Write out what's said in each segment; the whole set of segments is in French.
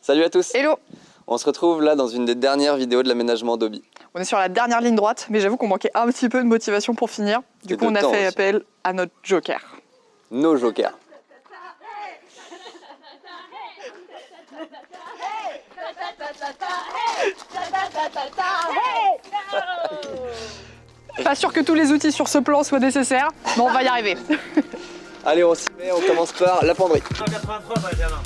Salut à tous. Hello. On se retrouve là dans une des dernières vidéos de l'aménagement d'Obi. On est sur la dernière ligne droite, mais j'avoue qu'on manquait un petit peu de motivation pour finir. Du coup, on a fait appel à notre joker. Nos jokers. Pas sûr que tous les outils sur ce plan soient nécessaires, mais on va y arriver. Allez, on s'y met, on commence par la penderie. 183 Benjamin.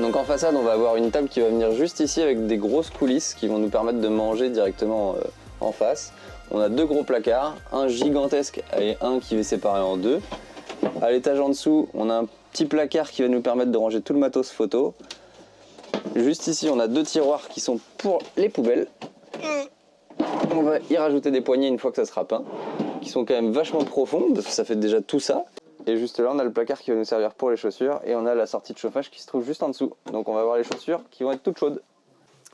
Donc en façade, on va avoir une table qui va venir juste ici avec des grosses coulisses qui vont nous permettre de manger directement en face. On a deux gros placards, un gigantesque et un qui est séparé en deux. À l'étage en dessous, on a un petit placard qui va nous permettre de ranger tout le matos photo. Juste ici, on a deux tiroirs qui sont pour les poubelles. On va y rajouter des poignées une fois que ça sera peint, qui sont quand même vachement profondes parce que ça fait déjà tout ça. Et juste là, on a le placard qui va nous servir pour les chaussures et on a la sortie de chauffage qui se trouve juste en dessous. Donc on va avoir les chaussures qui vont être toutes chaudes.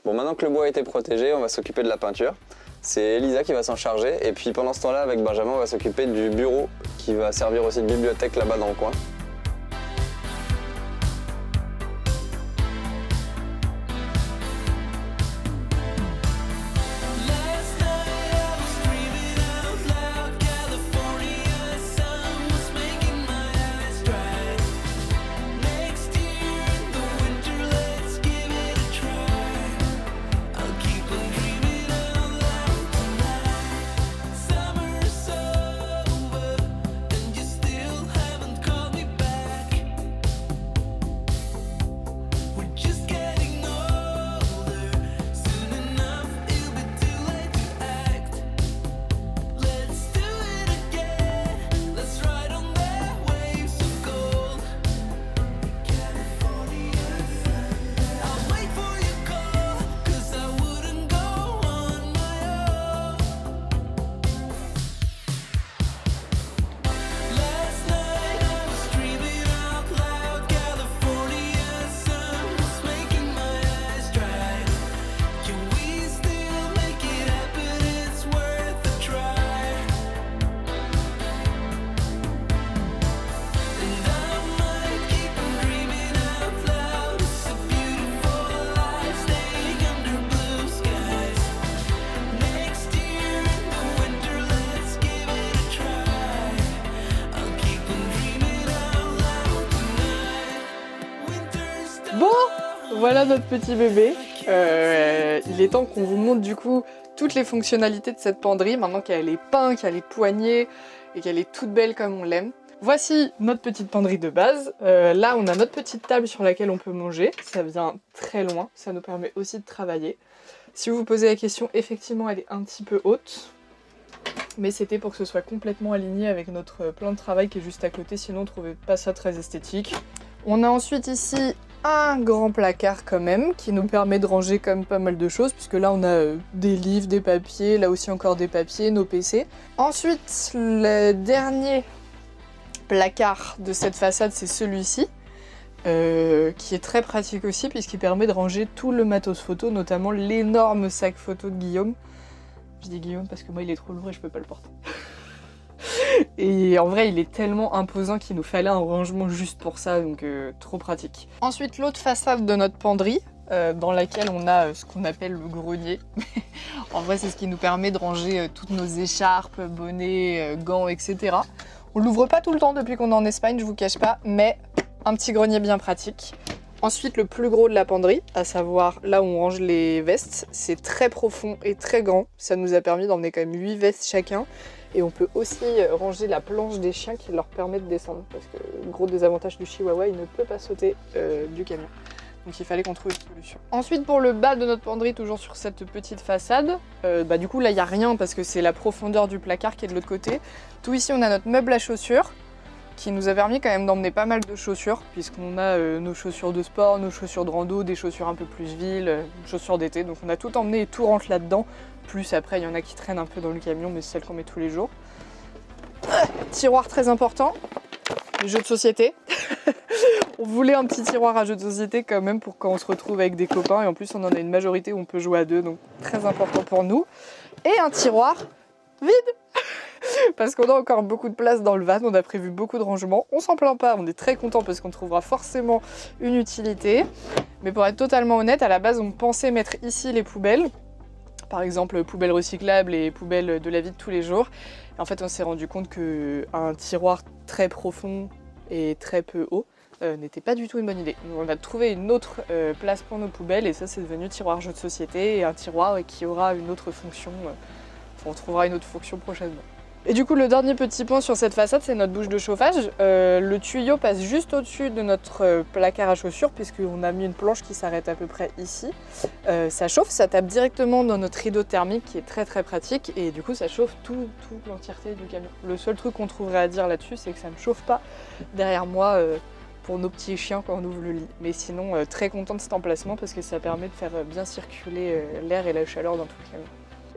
Bon, maintenant que le bois a été protégé, on va s'occuper de la peinture. C'est Elisa qui va s'en charger et puis pendant ce temps-là, avec Benjamin, on va s'occuper du bureau qui va servir aussi de bibliothèque là-bas dans le coin. Bon, voilà notre petit bébé. Il est temps qu'on vous montre du coup toutes les fonctionnalités de cette penderie, maintenant qu'elle est peinte, qu'elle est poignée et qu'elle est toute belle comme on l'aime. Voici notre petite penderie de base. Là, on a notre petite table sur laquelle on peut manger. Ça vient très loin, ça nous permet aussi de travailler. Si vous vous posez la question, effectivement, elle est un petit peu haute. Mais c'était pour que ce soit complètement aligné avec notre plan de travail qui est juste à côté, sinon on ne trouvait pas ça très esthétique. On a ensuite ici un grand placard quand même, qui nous permet de ranger quand même pas mal de choses, puisque là on a des livres, des papiers, là aussi encore des papiers, nos PC. Ensuite, le dernier placard de cette façade, c'est celui-ci, qui est très pratique aussi, puisqu'il permet de ranger tout le matos photo, notamment l'énorme sac photo de Guillaume. Je dis Guillaume parce que moi il est trop lourd et je peux pas le porter. Et en vrai il est tellement imposant qu'il nous fallait un rangement juste pour ça, donc trop pratique. Ensuite l'autre façade de notre penderie, dans laquelle on a ce qu'on appelle le grenier. En vrai c'est ce qui nous permet de ranger toutes nos écharpes, bonnets, gants, etc. On l'ouvre pas tout le temps depuis qu'on est en Espagne, je vous cache pas, mais un petit grenier bien pratique. Ensuite, le plus gros de la penderie, à savoir là où on range les vestes, c'est très profond et très grand. Ça nous a permis d'emmener quand même 8 vestes chacun. Et on peut aussi ranger la planche des chiens qui leur permet de descendre. Parce que le gros désavantage du chihuahua, il ne peut pas sauter du camion. Donc il fallait qu'on trouve une solution. Ensuite, pour le bas de notre penderie, toujours sur cette petite façade, du coup là il n'y a rien parce que c'est la profondeur du placard qui est de l'autre côté. Tout ici, on a notre meuble à chaussures, qui nous a permis quand même d'emmener pas mal de chaussures, puisqu'on a nos chaussures de sport, nos chaussures de rando, des chaussures un peu plus villes, chaussures d'été, donc on a tout emmené et tout rentre là-dedans, plus après il y en a qui traînent un peu dans le camion, mais c'est celles qu'on met tous les jours. Tiroir très important, les jeux de société. On voulait un petit tiroir à jeux de société quand même pour quand on se retrouve avec des copains, et en plus on en a une majorité où on peut jouer à deux, donc très important pour nous. Et un tiroir vide parce qu'on a encore beaucoup de place dans le van, on a prévu beaucoup de rangements, on s'en plaint pas, on est très content parce qu'on trouvera forcément une utilité. Mais pour être totalement honnête, à la base on pensait mettre ici les poubelles, par exemple poubelles recyclables et poubelles de la vie de tous les jours. Et en fait on s'est rendu compte qu'un tiroir très profond et très peu haut n'était pas du tout une bonne idée. Donc on a trouvé une autre place pour nos poubelles et ça c'est devenu tiroir jeu de société et un tiroir qui aura une autre fonction. On trouvera une autre fonction prochainement. Et du coup, le dernier petit point sur cette façade, c'est notre bouche de chauffage. Le tuyau passe juste au-dessus de notre placard à chaussures, puisqu'on a mis une planche qui s'arrête à peu près ici. Ça chauffe, ça tape directement dans notre rideau thermique qui est très très pratique, et du coup ça chauffe toute l'entièreté du camion. Le seul truc qu'on trouverait à dire là-dessus, c'est que ça ne chauffe pas derrière moi pour nos petits chiens quand on ouvre le lit. Mais sinon, très content de cet emplacement parce que ça permet de faire bien circuler l'air et la chaleur dans tout le camion.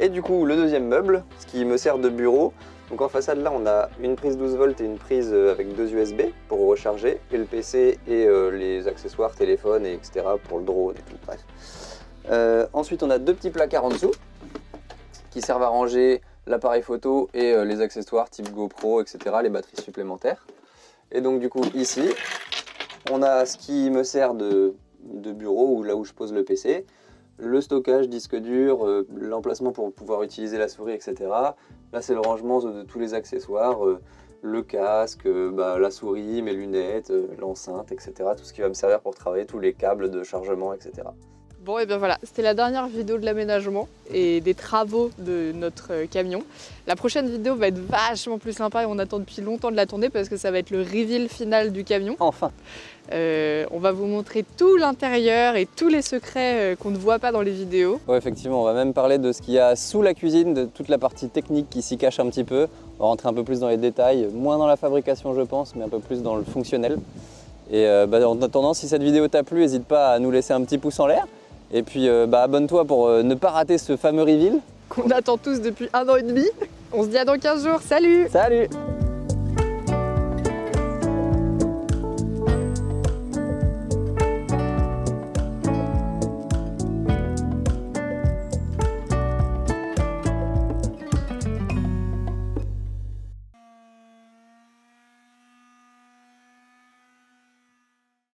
Et du coup, le deuxième meuble, ce qui me sert de bureau. Donc en façade là, on a une prise 12 volts et une prise avec 2 USB pour recharger, et le PC et les accessoires, téléphone, et etc. pour le drone et tout, bref. Ensuite, on a deux petits placards en dessous qui servent à ranger l'appareil photo et les accessoires type GoPro, etc., les batteries supplémentaires. Et donc du coup, ici, on a ce qui me sert de bureau, ou là où je pose le PC. Le stockage, disque dur, l'emplacement pour pouvoir utiliser la souris, etc. Là, c'est le rangement de tous les accessoires, le casque, la souris, mes lunettes, l'enceinte, etc. Tout ce qui va me servir pour travailler, tous les câbles de chargement, etc. Bon, et bien voilà, c'était la dernière vidéo de l'aménagement et des travaux de notre camion. La prochaine vidéo va être vachement plus sympa et on attend depuis longtemps de la tourner parce que ça va être le reveal final du camion. Enfin! On va vous montrer tout l'intérieur et tous les secrets qu'on ne voit pas dans les vidéos. Ouais, effectivement, on va même parler de ce qu'il y a sous la cuisine, de toute la partie technique qui s'y cache un petit peu. On va rentrer un peu plus dans les détails, moins dans la fabrication je pense, mais un peu plus dans le fonctionnel. Et en attendant, si cette vidéo t'a plu, n'hésite pas à nous laisser un petit pouce en l'air. Et puis abonne-toi pour ne pas rater ce fameux reveal. Qu'on attend tous depuis 1 an et demi. On se dit à dans 15 jours, salut! Salut!